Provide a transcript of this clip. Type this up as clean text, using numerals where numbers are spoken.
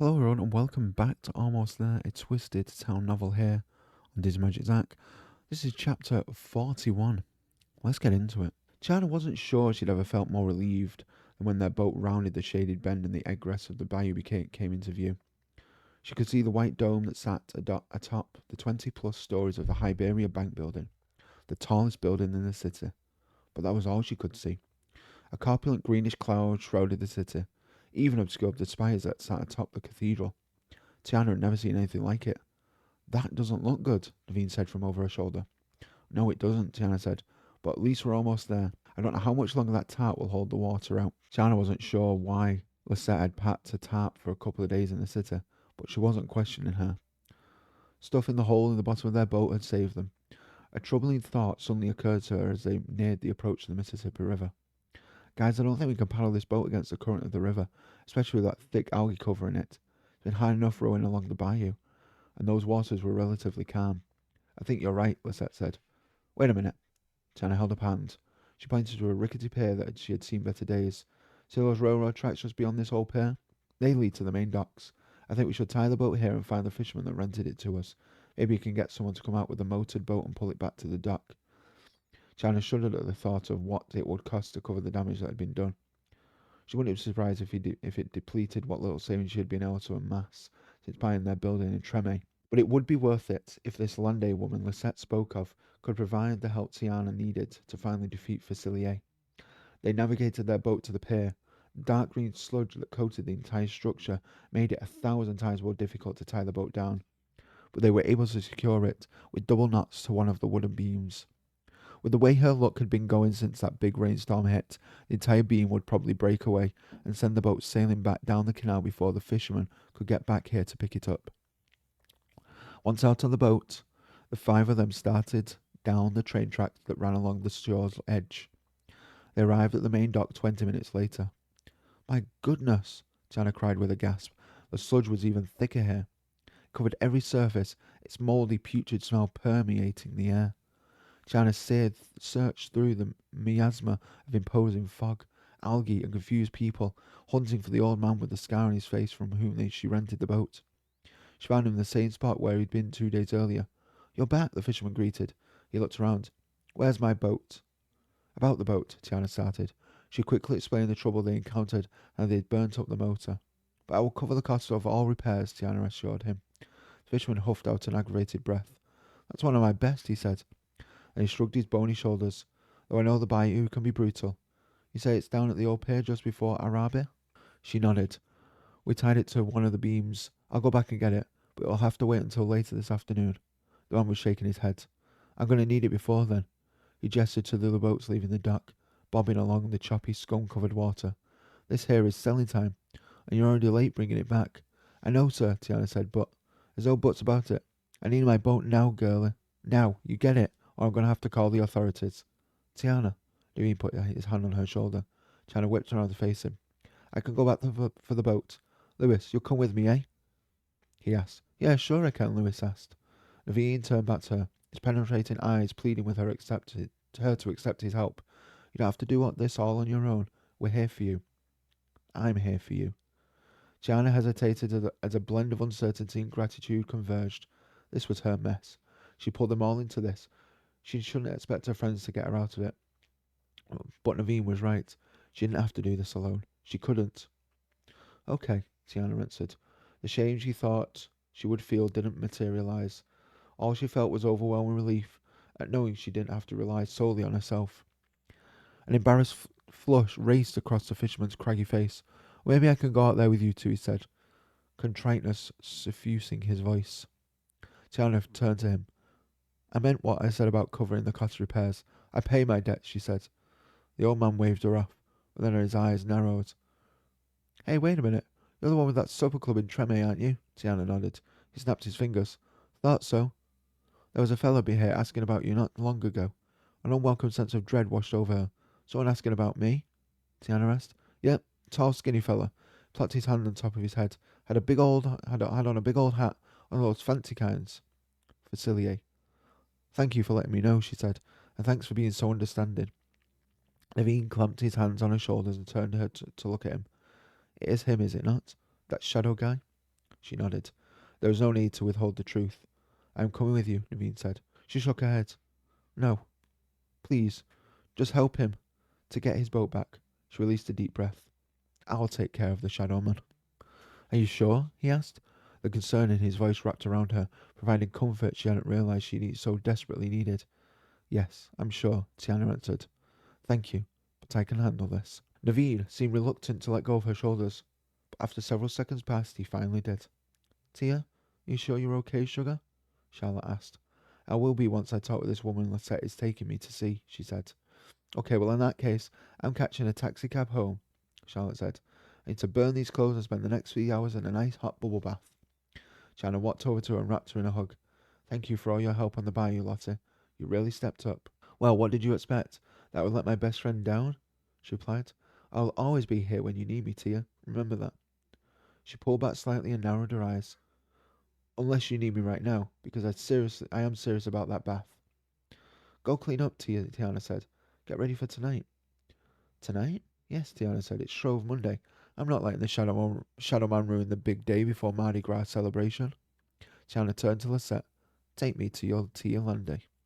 Hello everyone and welcome back to Almost There, a twisted town novel here on Disney Magic Zach. This is chapter 41. Let's get into it. China wasn't sure she'd ever felt more relieved than when their boat rounded the shaded bend and the egress of the bayou came into view. She could see the white dome that sat atop the 20 plus stories of the Hiberia Bank building, the tallest building in the city. But that was all she could see. A corpulent greenish cloud shrouded the city, even obscured the spires that sat atop the cathedral. Tiana had never seen anything like it. That doesn't look good, Naveen said from over her shoulder. No, it doesn't, Tiana said, but at least we're almost there. I don't know how much longer that tarp will hold the water out. Tiana wasn't sure why Lisette had packed a tarp for a couple of days in the city, but she wasn't questioning her. Stuff in the hole in the bottom of their boat had saved them. A troubling thought suddenly occurred to her as they neared the approach of the Mississippi River. Guys, I don't think we can paddle this boat against the current of the river, especially with that thick algae covering it. It's been hard enough rowing along the bayou, and those waters were relatively calm. I think you're right, Lisette said. Wait a minute. Tiana held up a hand. She pointed to a rickety pier that she had seen better days. See those railroad tracks just beyond this old pier? They lead to the main docks. I think we should tie the boat here and find the fisherman that rented it to us. Maybe you can get someone to come out with a motored boat and pull it back to the dock. China shuddered at the thought of what it would cost to cover the damage that had been done. She wouldn't be surprised if it depleted what little savings she had been able to amass since buying their building in Treme. But it would be worth it if this Landais woman Lisette spoke of could provide the help Tiana needed to finally defeat Facilier. They navigated their boat to the pier. Dark green sludge that coated the entire structure made it 1,000 times more difficult to tie the boat down, but they were able to secure it with double knots to one of the wooden beams. With the way her luck had been going since that big rainstorm hit, the entire beam would probably break away and send the boat sailing back down the canal before the fishermen could get back here to pick it up. Once out on the boat, the five of them started down the train tracks that ran along the shore's edge. They arrived at the main dock 20 minutes later. My goodness, Jana cried with a gasp. The sludge was even thicker here. It covered every surface, its mouldy, putrid smell permeating the air. China searched through the miasma of imposing fog, algae, and confused people, hunting for the old man with the scar on his face from whom she rented the boat. She found him in the same spot where he'd been 2 days earlier. You're back, the fisherman greeted. He looked around. Where's my boat? About the boat, Tiana started. She quickly explained the trouble they encountered and they'd burnt up the motor. But I will cover the cost of all repairs, Tiana assured him. The fisherman huffed out an aggravated breath. That's one of my best, he said, and he shrugged his bony shoulders. Though I know the bayou can be brutal. You say it's down at the old pier just before Arabia? She nodded. We tied it to one of the beams. I'll go back and get it, but it'll have to wait until later this afternoon. The man was shaking his head. I'm going to need it before then. He gestured to the other boats leaving the dock, bobbing along the choppy, scum-covered water. This here is selling time, and you're already late bringing it back. I know, sir, Tiana said, but there's no buts about it. I need my boat now, girlie. Now, you get it, or I'm going to have to call the authorities. Tiana, Devine put his hand on her shoulder. Tiana whipped around to face him. I can go back for the boat. Lewis, you'll come with me, eh? He asked. Yeah, sure I can, Lewis asked. Naveen turned back to her, his penetrating eyes pleading with her to accept his help. You don't have to do this all on your own. We're here for you. I'm here for you. Tiana hesitated as a blend of uncertainty and gratitude converged. This was her mess. She pulled them all into this. She shouldn't expect her friends to get her out of it. But Naveen was right. She didn't have to do this alone. She couldn't. Okay, Tiana answered. The shame she thought she would feel didn't materialize. All she felt was overwhelming relief at knowing she didn't have to rely solely on herself. An embarrassed flush raced across the fisherman's craggy face. Maybe I can go out there with you two, he said, contriteness suffusing his voice. Tiana turned to him. I meant what I said about covering the cost of repairs. I pay my debts, she said. The old man waved her off, but then his eyes narrowed. Hey, wait a minute. You're the one with that supper club in Treme, aren't you? Tiana nodded. He snapped his fingers. Thought so. There was a fellow here asking about you not long ago. An unwelcome sense of dread washed over her. Someone asking about me? Tiana asked. Yep, tall, skinny fella. Plucked his hand on top of his head. Had on a big old hat, one of those fancy kinds. Facilier. Thank you for letting me know, she said, and thanks for being so understanding. Naveen clamped his hands on her shoulders and turned her to look at him. It is him, is it not? That shadow guy? She nodded. There was no need to withhold the truth. I am coming with you, Naveen said. She shook her head. No. Please. Just help him to get his boat back. She released a deep breath. I'll take care of the shadow man. Are you sure? He asked. The concern in his voice wrapped around her, providing comfort she hadn't realized she so desperately needed. Yes, I'm sure, Tiana answered. Thank you, but I can handle this. Naveen seemed reluctant to let go of her shoulders, but after several seconds passed, he finally did. Tia, you sure you're okay, sugar? Charlotte asked. I will be once I talk with this woman Lisette is taking me to see, she said. Okay, well in that case, I'm catching a taxi cab home, Charlotte said. I need to burn these clothes and spend the next few hours in a nice hot bubble bath. China walked over to her and wrapped her in a hug. Thank you for all your help on the bayou, Lottie. You really stepped up. Well, what did you expect? That I would let my best friend down? She replied. I'll always be here when you need me, Tia. Remember that. She pulled back slightly and narrowed her eyes. Unless you need me right now, because I am serious about that bath. Go clean up, Tia, Tiana said. Get ready for tonight. Tonight? Yes, Tiana said. It's Shrove Monday. I'm not letting the Shadow Man ruin the big day before Mardi Gras celebration. Tiana turned to Lisette. Take me to your landing.